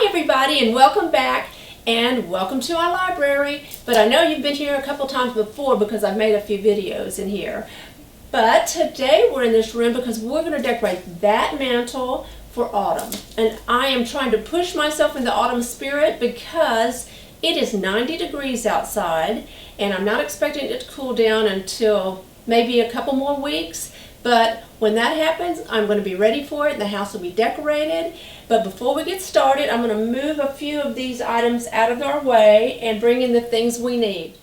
Hi everybody, and welcome back and welcome to our library. But I know you've been here a couple times before because I've made a few videos in here. But today we're in this room because we're going to decorate that mantle for autumn. And I am trying to push myself in the autumn spirit because it is 90 degrees outside and I'm not expecting it to cool down until maybe a couple more weeks. But when that happens, I'm going to be ready for it and the house will be decorated. But before we get started, I'm going to move a few of these items out of our way and bring in the things we need.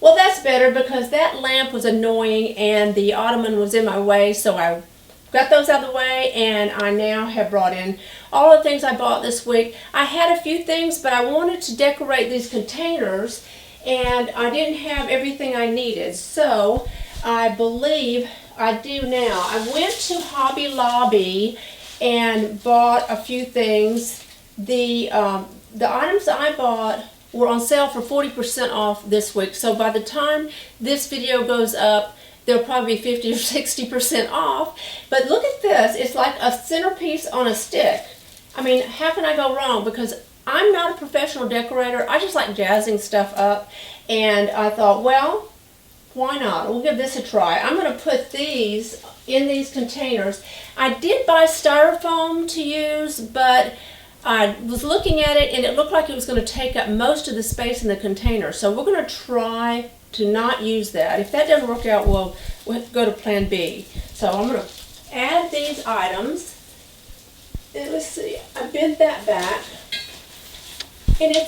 Well, that's better because that lamp was annoying and the ottoman was in my way, so I got those out of the way and I now have brought in all the things I bought this week. I had a few things, but I wanted to decorate these containers and I didn't have everything I needed. So I believe I do now. I went to Hobby Lobby and bought a few things. The items I bought were on sale for 40% off this week. So by the time this video goes up, they'll probably be 50 or 60% off. But look at this. It's like a centerpiece on a stick. I mean, how can I go wrong? Because I'm not a professional decorator. I just like jazzing stuff up. And I thought, well, why not? We'll give this a try. I'm going to put these in these containers. I did buy styrofoam to use, but I was looking at it and it looked like it was going to take up most of the space in the container. So we're going to try to not use that. If that doesn't work out, we'll go to plan B. So I'm going to add these items. And let's see, I bent that back. And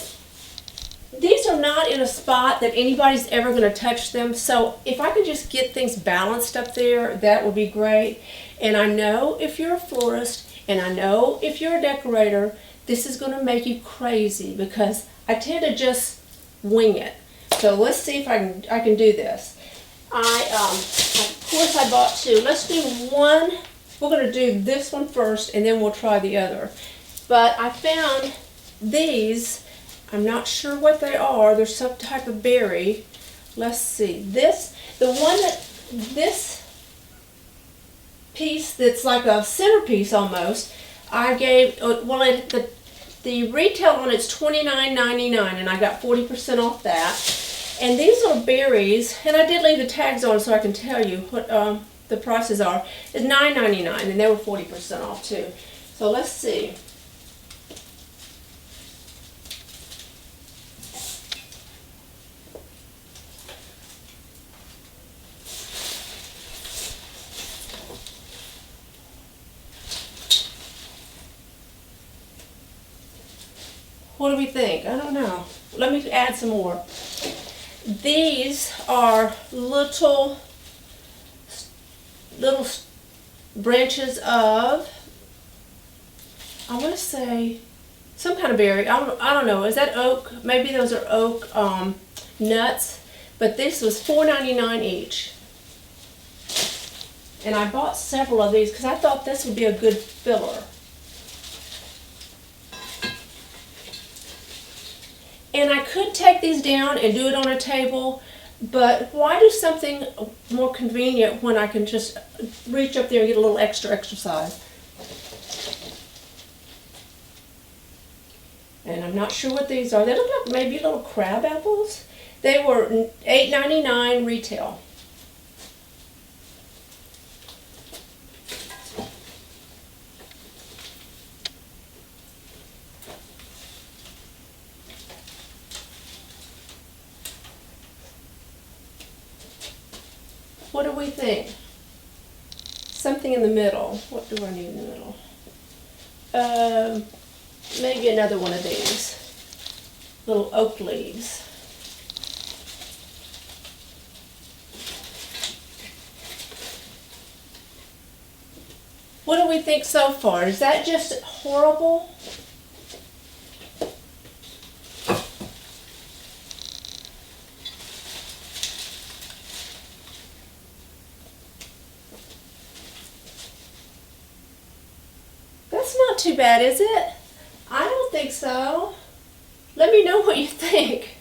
these are not in a spot that anybody's ever going to touch them. So if I can just get things balanced up there, that would be great. And I know if you're a florist and I know if you're a decorator, this is going to make you crazy because I tend to just wing it. So let's see if I can do this. Of course I bought two. Let's do one. We're going to do this one first and then we'll try the other. But I found these. I'm not sure what they are. They're some type of berry. Let's see. This piece that's like a centerpiece almost, I gave, well, the retail on it's $29.99 and I got 40% off that. And these little berries, and I did leave the tags on so I can tell you what the prices are, is $9.99 and they were 40% off too. So let's see. What do we think? I don't know. Let me add some more. These are little branches of, I want to say, some kind of berry. I don't know. Is that oak? Maybe those are oak nuts. But this was $4.99 each. And I bought several of these because I thought this would be a good filler. And I could take these down and do it on a table, but why do something more convenient when I can just reach up there and get a little extra exercise? And I'm not sure what these are. They look like maybe little crab apples. They were $8.99 retail. What do we think? Something in the middle. What do I need in the middle? Maybe another one of these little oak leaves. What do we think so far? Is that just horrible? Not too bad, is it? I don't think so. Let me know what you think.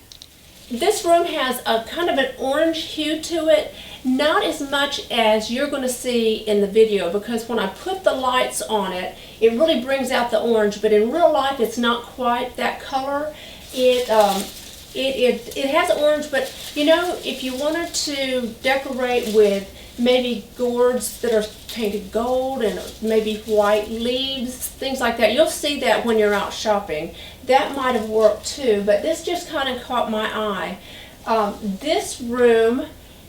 This room has a kind of an orange hue to it, not as much as you're going to see in the video, because when I put the lights on it, it really brings out the orange, but in real life it's not quite that color. It has orange, but you know, if you wanted to decorate with maybe gourds that are painted gold and maybe white leaves, things like that, you'll see that when you're out shopping. That might have worked too, but this just kind of caught my eye. This room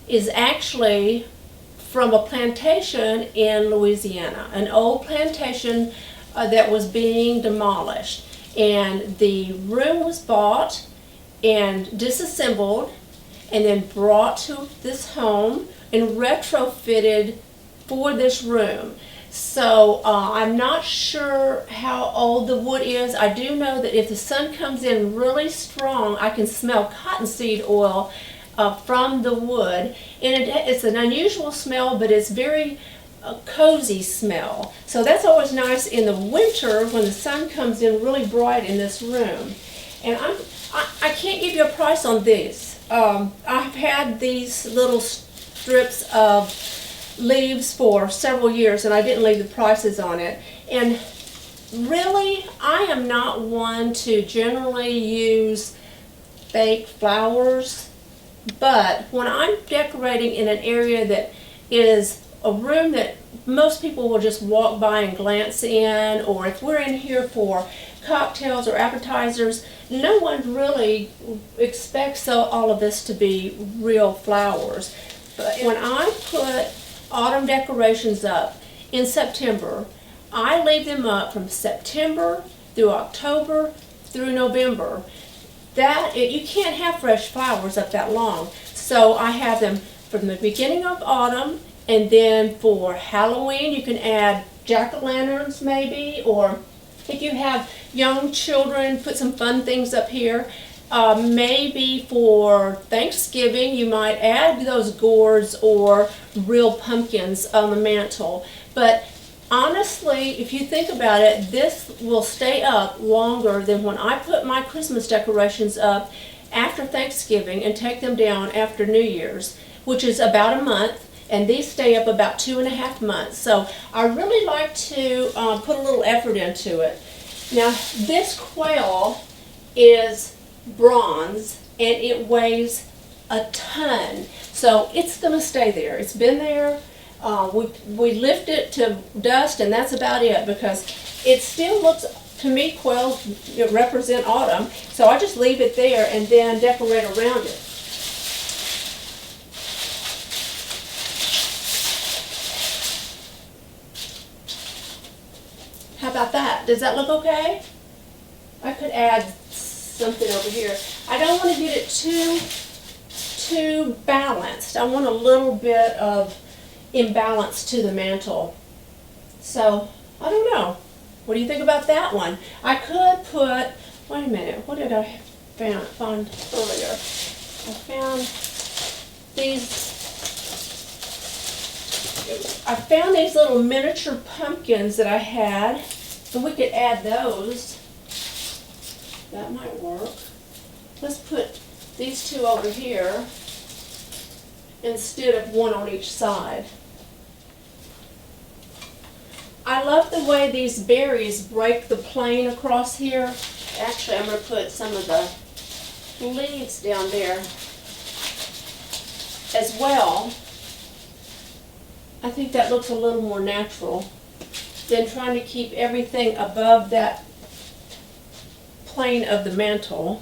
is actually from a plantation in Louisiana, an old plantation that was being demolished. And the room was bought and disassembled and then brought to this home and retrofitted for this room. So I'm not sure how old the wood is. I do know that if the sun comes in really strong, I can smell cottonseed oil from the wood. And it's an unusual smell, but it's very cozy smell. So that's always nice in the winter when the sun comes in really bright in this room. And I can't give you a price on these. I've had these little strips of leaves for several years and I didn't leave the prices on it. And really, I am not one to generally use fake flowers, but when I'm decorating in an area that is a room that most people will just walk by and glance in, or if we're in here for cocktails or appetizers, no one really expects all of this to be real flowers. But when I put autumn decorations up in September, I leave them up from September through October through November. You can't have fresh flowers up that long. So I have them from the beginning of autumn, and then for Halloween you can add jack-o'-lanterns maybe, or if you have young children, put some fun things up here. Maybe for Thanksgiving you might add those gourds or real pumpkins on the mantle. But honestly, if you think about it, this will stay up longer than when I put my Christmas decorations up after Thanksgiving and take them down after New Year's, which is about a month, and these stay up about 2.5 months. So I really like to put a little effort into it. Now this quail is bronze and it weighs a ton, so it's going to stay there. It's been there. We lift it to dust and that's about it, because it still looks, to me, quails represent autumn, so I just leave it there and then decorate around it. How about that? Does that look okay? I could add something over here. I don't want to get it too balanced. I want a little bit of imbalance to the mantle. So, I don't know. What do you think about that one? I could put, wait a minute, what did I find earlier? I found these little miniature pumpkins that I had, and we could add those. That might work. Let's put these two over here instead of one on each side. I love the way these berries break the plane across here. Actually, I'm going to put some of the leaves down there as well. I think that looks a little more natural than trying to keep everything above that plane of the mantle.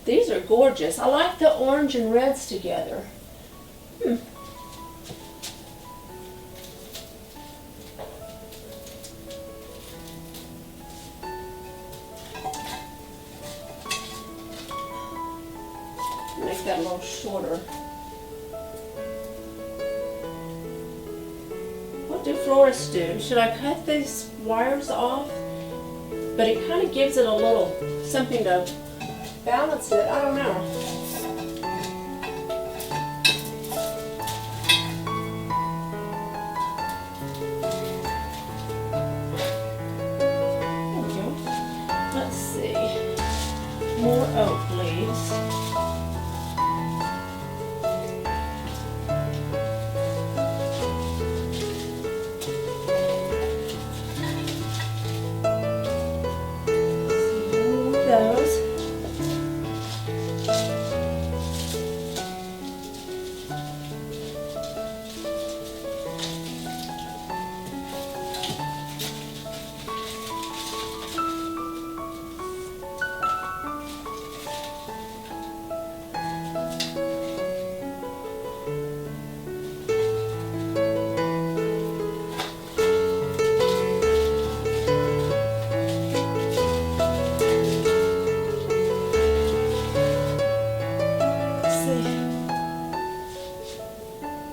These are gorgeous. I like the orange and reds together. Make that a little shorter. What do florists do? Should I cut these wires off? But it kind of gives it a little something to balance it. I don't know. more oak leaves. Those.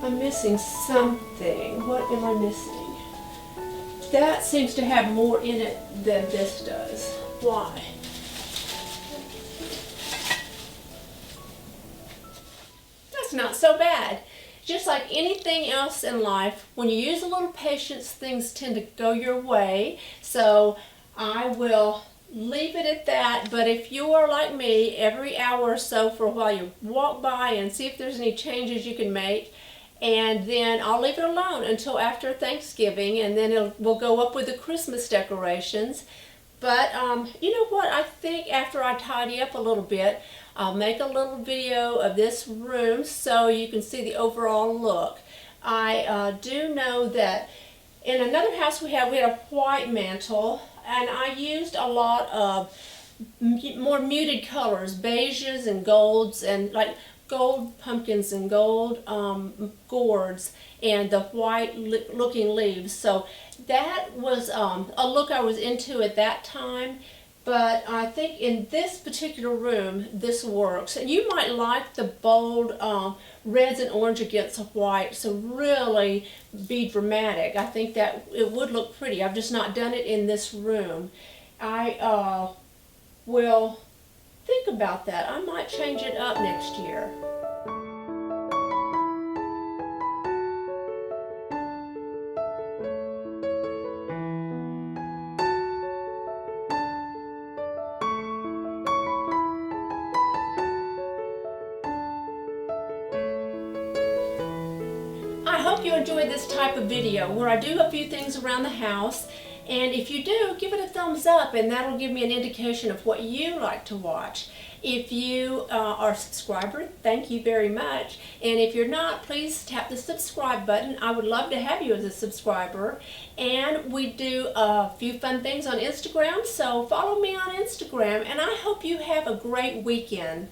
I'm missing something. What am I missing? That seems to have more in it than this does. Why? That's not so bad. Just like anything else in life, when you use a little patience, things tend to go your way. So I will leave it at that. But if you are like me, every hour or so for a while, you walk by and see if there's any changes you can make. And then I'll leave it alone until after Thanksgiving, and then we'll go up with the Christmas decorations. But you know what? I think after I tidy up a little bit, I'll make a little video of this room so you can see the overall look. I do know that in another house we had a white mantle, and I used a lot of more muted colors, beiges and golds, and like gold pumpkins and gold gourds and the white looking leaves. So that was a look I was into at that time, but I think in this particular room this works. And you might like the bold reds and orange against the white, so really be dramatic. I think that it would look pretty. I've just not done it in this room. I will think about that. I might change it up next year. I hope you enjoyed this type of video where I do a few things around the house, and if you do, give it a thumbs up and that'll give me an indication of what you like to watch. If you are a subscriber, thank you very much, and if you're not, please tap the subscribe button. I would love to have you as a subscriber. And we do a few fun things on Instagram, so follow me on Instagram, and I hope you have a great weekend.